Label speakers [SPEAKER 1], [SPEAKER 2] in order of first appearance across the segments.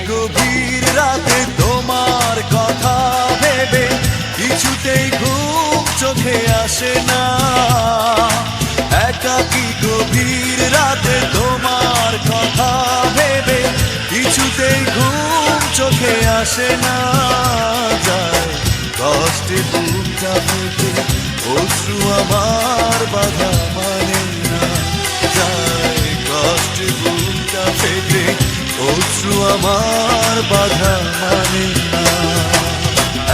[SPEAKER 1] গভীর রাতে তোমার কথা ভেবে কিছুতেই ঘুম চোখে আসে না। একাকী গভীর রাতে তোমার কথা ভেবে কিছুতেই ঘুম চোখে আসে না। যায় কষ্টে বুকটা ফেটে অশ্রু আমার বাধা মানে না। যায় কষ্টে বুকটা ফেটে অশ্রু আমার বাধা মানে না।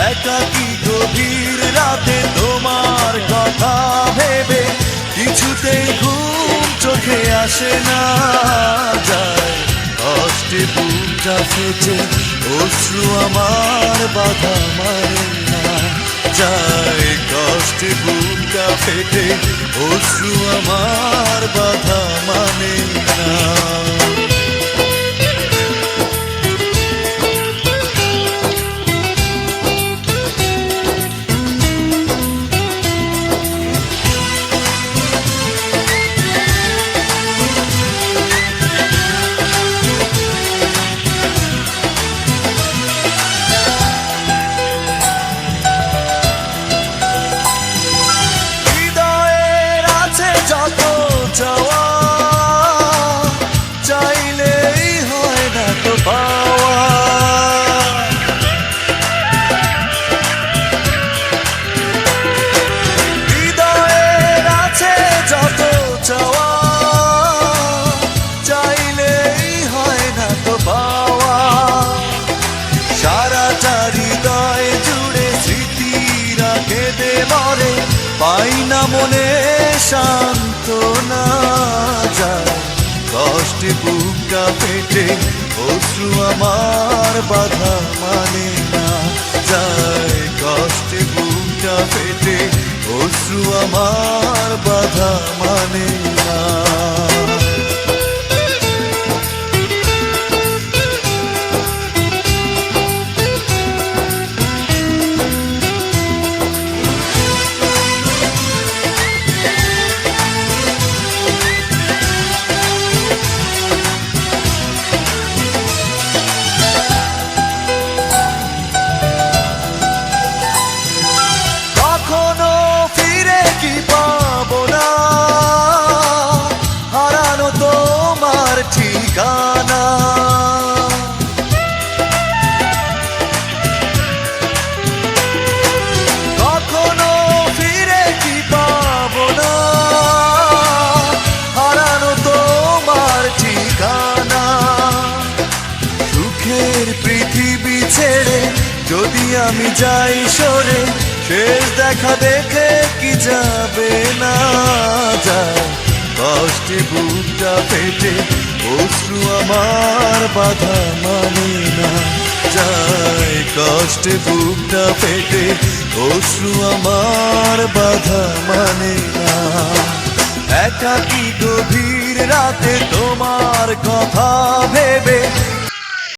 [SPEAKER 1] একাকী গভীর রাতে তোমার কথা ভেবে কিছুতেই ঘুম চোখে আসে না। যায় কষ্টে বুকটা ফেটে অশ্রু আমার বাধা মানে না। যায় কষ্টে বুকটা ফেটে অশ্রু আমার বাধা মানে না। চাইলেই হয় না তো পাওয়া। হৃদয়ের আছে যত চাওয়া, চাইলেই হয় না তো পাওয়া। সারাটা হৃদয় জুড়ে স্মৃতিরা কেঁদে মরে, পাই না মনে সান্ত্বনা। যায় কষ্টে বুকটা ফেটে অশ্রু আমার বাধা মানে না। যায় কষ্টে বুকটা ফেটে অশ্রু আমার বাধা মানে না। ঠিকানা কখনো ফিরে কি পাবো না, হারানো তোমার ঠিকানা। সুখের পৃথিবী ছেড়ে যদি আমি যাই সরে, শেষ দেখা দেখে কি যাবে না। যায় কষ্টে বুকটা ফেটে অশ্রু আমার বাধা মানে না। যায় কষ্টে বুকটা ফেটে অশ্রু আমার বাধা মানে না। একাকী গভীর রাতে তোমার কথা ভেবে